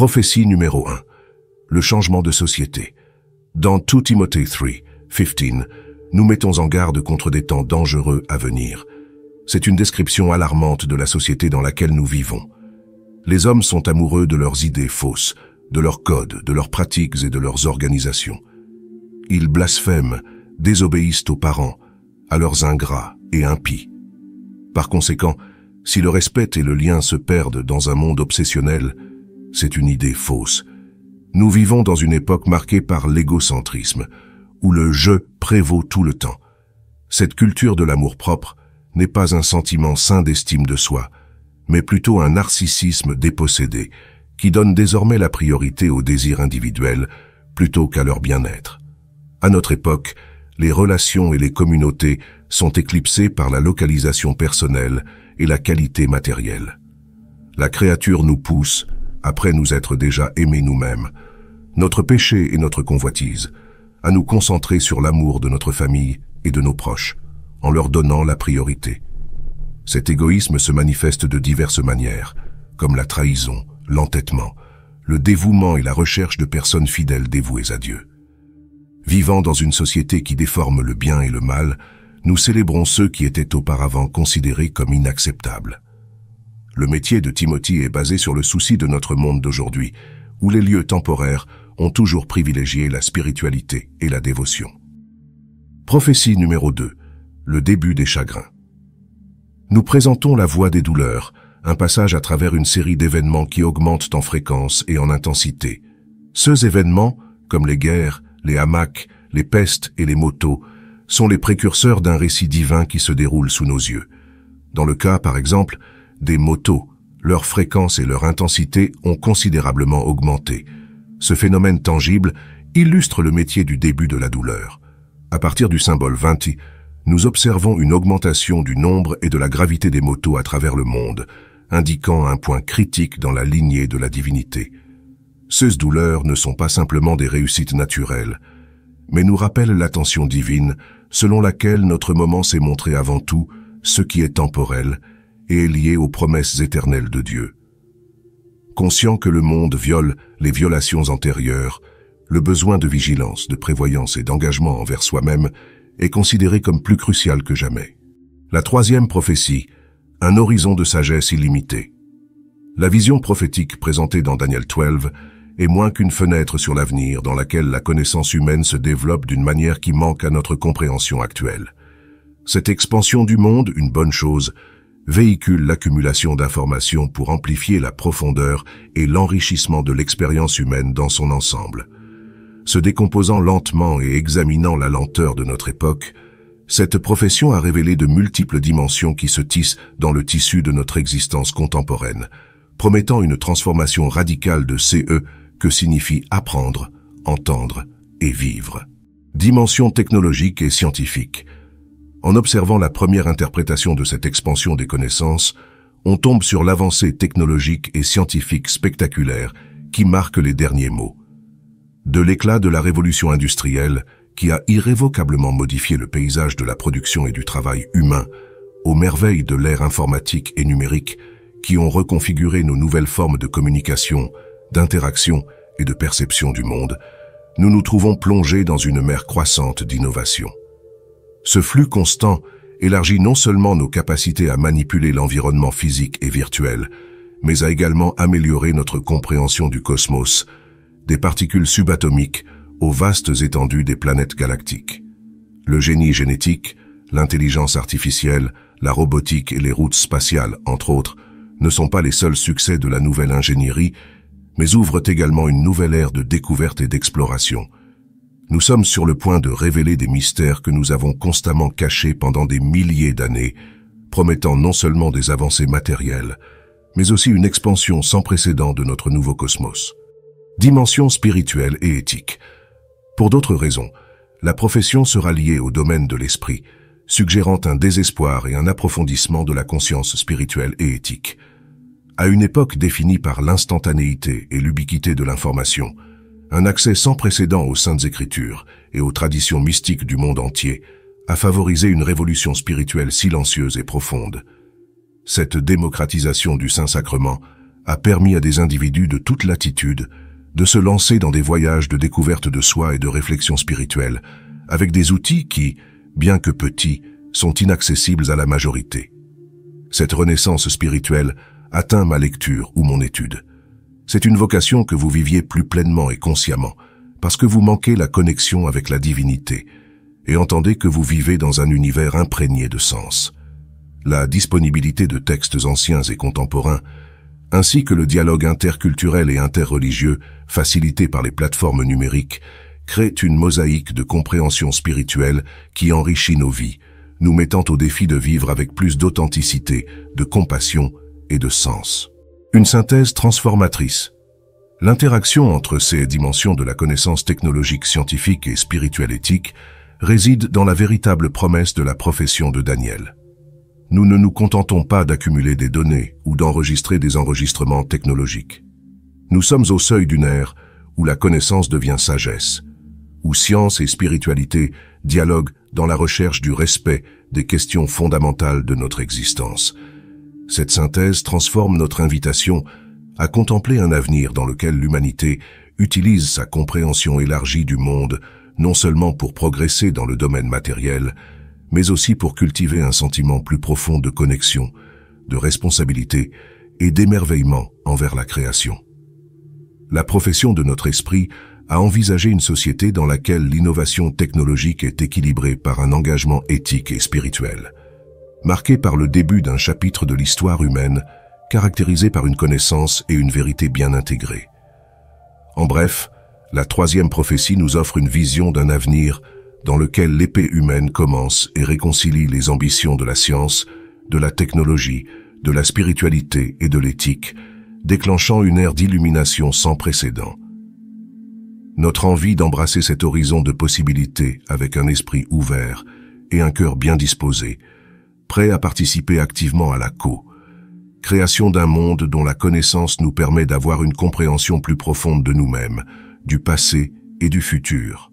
Prophétie numéro 1. Le changement de société. Dans 2 Timothée 3:15, nous mettons en garde contre des temps dangereux à venir. C'est une description alarmante de la société dans laquelle nous vivons. Les hommes sont amoureux de leurs idées fausses, de leurs codes, de leurs pratiques et de leurs organisations. Ils blasphèment, désobéissent aux parents, à leurs ingrats et impies. Par conséquent, si le respect et le lien se perdent dans un monde obsessionnel, c'est une idée fausse. Nous vivons dans une époque marquée par l'égocentrisme, où le « je » prévaut tout le temps. Cette culture de l'amour-propre n'est pas un sentiment sain d'estime de soi, mais plutôt un narcissisme dépossédé, qui donne désormais la priorité aux désirs individuels plutôt qu'à leur bien-être. À notre époque, les relations et les communautés sont éclipsées par la localisation personnelle et la qualité matérielle. La créature nous pousse, après nous être déjà aimés nous-mêmes, notre péché et notre convoitise, à nous concentrer sur l'amour de notre famille et de nos proches, en leur donnant la priorité. Cet égoïsme se manifeste de diverses manières, comme la trahison, l'entêtement, le dévouement et la recherche de personnes fidèles dévouées à Dieu. Vivant dans une société qui déforme le bien et le mal, nous célébrons ceux qui étaient auparavant considérés comme inacceptables. Le métier de Timothy est basé sur le souci de notre monde d'aujourd'hui, où les lieux temporaires ont toujours privilégié la spiritualité et la dévotion. Prophétie numéro 2. Le début des chagrins. Nous présentons la voie des douleurs, un passage à travers une série d'événements qui augmentent en fréquence et en intensité. Ces événements, comme les guerres, les hamacs, les pestes et les motos, sont les précurseurs d'un récit divin qui se déroule sous nos yeux. Dans le cas, par exemple, des motos, leur fréquence et leur intensité ont considérablement augmenté. Ce phénomène tangible illustre le métier du début de la douleur. À partir du symbole 20, nous observons une augmentation du nombre et de la gravité des motos à travers le monde, indiquant un point critique dans la lignée de la divinité. Ces douleurs ne sont pas simplement des réussites naturelles, mais nous rappellent l'attention divine selon laquelle notre moment s'est montré avant tout ce qui est temporel et est lié aux promesses éternelles de Dieu. Conscient que le monde viole les violations antérieures, le besoin de vigilance, de prévoyance et d'engagement envers soi-même est considéré comme plus crucial que jamais. La troisième prophétie, un horizon de sagesse illimité. La vision prophétique présentée dans Daniel 12 est moins qu'une fenêtre sur l'avenir dans laquelle la connaissance humaine se développe d'une manière qui manque à notre compréhension actuelle. Cette expansion du monde, une bonne chose, véhicule l'accumulation d'informations pour amplifier la profondeur et l'enrichissement de l'expérience humaine dans son ensemble. Se décomposant lentement et examinant la lenteur de notre époque, cette profession a révélé de multiples dimensions qui se tissent dans le tissu de notre existence contemporaine, promettant une transformation radicale de CE que signifie apprendre, entendre et vivre. Dimension technologique et scientifique. En observant la première interprétation de cette expansion des connaissances, on tombe sur l'avancée technologique et scientifique spectaculaire qui marque les derniers mots. De l'éclat de la révolution industrielle, qui a irrévocablement modifié le paysage de la production et du travail humain, aux merveilles de l'ère informatique et numérique, qui ont reconfiguré nos nouvelles formes de communication, d'interaction et de perception du monde, nous nous trouvons plongés dans une mer croissante d'innovation. Ce flux constant élargit non seulement nos capacités à manipuler l'environnement physique et virtuel, mais a également amélioré notre compréhension du cosmos, des particules subatomiques aux vastes étendues des planètes galactiques. Le génie génétique, l'intelligence artificielle, la robotique et les routes spatiales, entre autres, ne sont pas les seuls succès de la nouvelle ingénierie, mais ouvrent également une nouvelle ère de découverte et d'exploration. Nous sommes sur le point de révéler des mystères que nous avons constamment cachés pendant des milliers d'années, promettant non seulement des avancées matérielles, mais aussi une expansion sans précédent de notre nouveau cosmos. Dimension spirituelle et éthique. Pour d'autres raisons, la profession sera liée au domaine de l'esprit, suggérant un désespoir et un approfondissement de la conscience spirituelle et éthique. À une époque définie par l'instantanéité et l'ubiquité de l'information, un accès sans précédent aux saintes écritures et aux traditions mystiques du monde entier a favorisé une révolution spirituelle silencieuse et profonde. Cette démocratisation du Saint-Sacrement a permis à des individus de toute latitude de se lancer dans des voyages de découverte de soi et de réflexion spirituelle, avec des outils qui, bien que petits, sont inaccessibles à la majorité. Cette renaissance spirituelle atteint ma lecture ou mon étude. C'est une vocation que vous viviez plus pleinement et consciemment, parce que vous manquez la connexion avec la divinité, et entendez que vous vivez dans un univers imprégné de sens. La disponibilité de textes anciens et contemporains, ainsi que le dialogue interculturel et interreligieux facilité par les plateformes numériques, crée une mosaïque de compréhension spirituelle qui enrichit nos vies, nous mettant au défi de vivre avec plus d'authenticité, de compassion et de sens. Une synthèse transformatrice. L'interaction entre ces dimensions de la connaissance technologique, scientifique et spirituelle éthique réside dans la véritable promesse de la profession de Daniel. Nous ne nous contentons pas d'accumuler des données ou d'enregistrer des enregistrements technologiques. Nous sommes au seuil d'une ère où la connaissance devient sagesse, où science et spiritualité dialoguent dans la recherche du respect des questions fondamentales de notre existence. Cette synthèse transforme notre invitation à contempler un avenir dans lequel l'humanité utilise sa compréhension élargie du monde non seulement pour progresser dans le domaine matériel, mais aussi pour cultiver un sentiment plus profond de connexion, de responsabilité et d'émerveillement envers la création. La profession de notre esprit a envisagé une société dans laquelle l'innovation technologique est équilibrée par un engagement éthique et spirituel, marqué par le début d'un chapitre de l'histoire humaine caractérisé par une connaissance et une vérité bien intégrées. En bref, la troisième prophétie nous offre une vision d'un avenir dans lequel l'épée humaine commence et réconcilie les ambitions de la science, de la technologie, de la spiritualité et de l'éthique, déclenchant une ère d'illumination sans précédent. Notre envie d'embrasser cet horizon de possibilités avec un esprit ouvert et un cœur bien disposé, prêt à participer activement à la création d'un monde dont la connaissance nous permet d'avoir une compréhension plus profonde de nous-mêmes, du passé et du futur.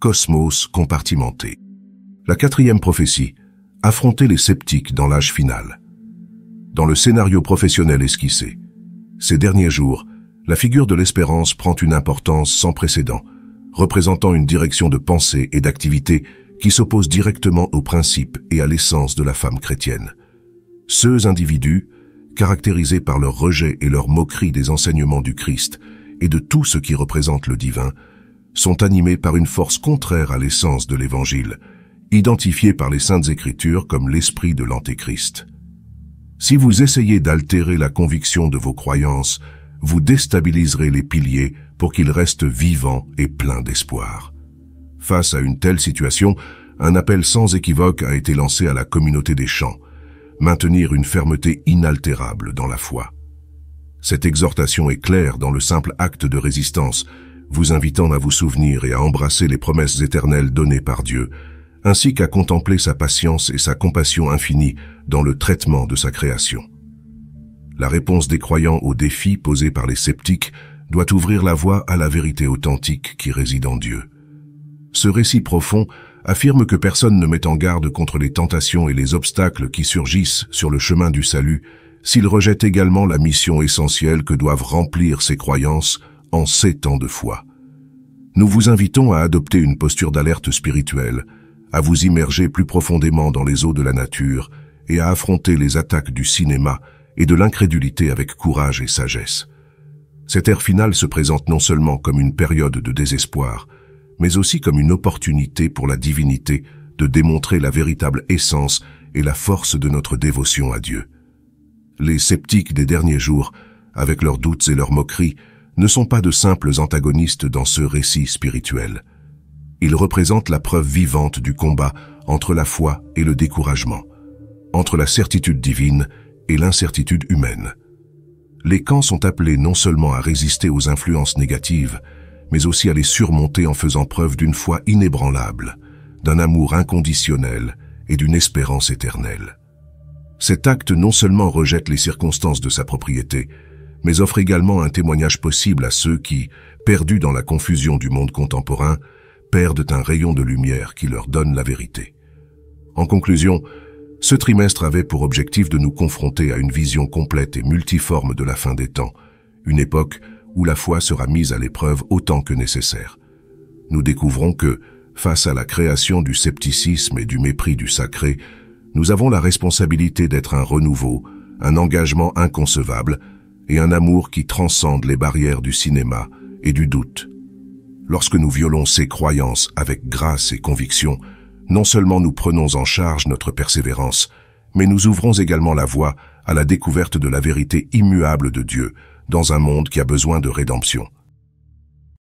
Cosmos compartimenté. La quatrième prophétie, affronter les sceptiques dans l'âge final. Dans le scénario professionnel esquissé, ces derniers jours, la figure de l'espérance prend une importance sans précédent, représentant une direction de pensée et d'activité qui s'oppose directement aux principes et à l'essence de la femme chrétienne. Ceux individus, caractérisés par leur rejet et leur moquerie des enseignements du Christ et de tout ce qui représente le divin, sont animés par une force contraire à l'essence de l'Évangile, identifiée par les Saintes Écritures comme l'esprit de l'Antéchrist. Si vous essayez d'altérer la conviction de vos croyances, vous déstabiliserez les piliers pour qu'ils restent vivants et pleins d'espoir. Face à une telle situation, un appel sans équivoque a été lancé à la communauté des champs, maintenir une fermeté inaltérable dans la foi. Cette exhortation est claire dans le simple acte de résistance, vous invitant à vous souvenir et à embrasser les promesses éternelles données par Dieu, ainsi qu'à contempler sa patience et sa compassion infinie dans le traitement de sa création. La réponse des croyants aux défis posés par les sceptiques doit ouvrir la voie à la vérité authentique qui réside en Dieu. Ce récit profond affirme que personne ne met en garde contre les tentations et les obstacles qui surgissent sur le chemin du salut s'il rejette également la mission essentielle que doivent remplir ses croyances en ces temps de foi. Nous vous invitons à adopter une posture d'alerte spirituelle, à vous immerger plus profondément dans les eaux de la nature et à affronter les attaques du cinéma et de l'incrédulité avec courage et sagesse. Cette ère finale se présente non seulement comme une période de désespoir, mais aussi comme une opportunité pour la divinité de démontrer la véritable essence et la force de notre dévotion à Dieu. Les sceptiques des derniers jours, avec leurs doutes et leurs moqueries, ne sont pas de simples antagonistes dans ce récit spirituel. Ils représentent la preuve vivante du combat entre la foi et le découragement, entre la certitude divine et l'incertitude humaine. Les camps sont appelés non seulement à résister aux influences négatives, mais aussi à les surmonter en faisant preuve d'une foi inébranlable, d'un amour inconditionnel et d'une espérance éternelle. Cet acte non seulement rejette les circonstances de sa propriété, mais offre également un témoignage possible à ceux qui, perdus dans la confusion du monde contemporain, perdent un rayon de lumière qui leur donne la vérité. En conclusion, Ce trimestre avait pour objectif de nous confronter à une vision complète et multiforme de la fin des temps, une époque où la foi sera mise à l'épreuve autant que nécessaire. Nous découvrons que, face à la création du scepticisme et du mépris du sacré, nous avons la responsabilité d'être un renouveau, un engagement inconcevable et un amour qui transcende les barrières du cinéma et du doute. Lorsque nous violons ces croyances avec grâce et conviction, non seulement nous prenons en charge notre persévérance, mais nous ouvrons également la voie à la découverte de la vérité immuable de Dieu dans un monde qui a besoin de rédemption.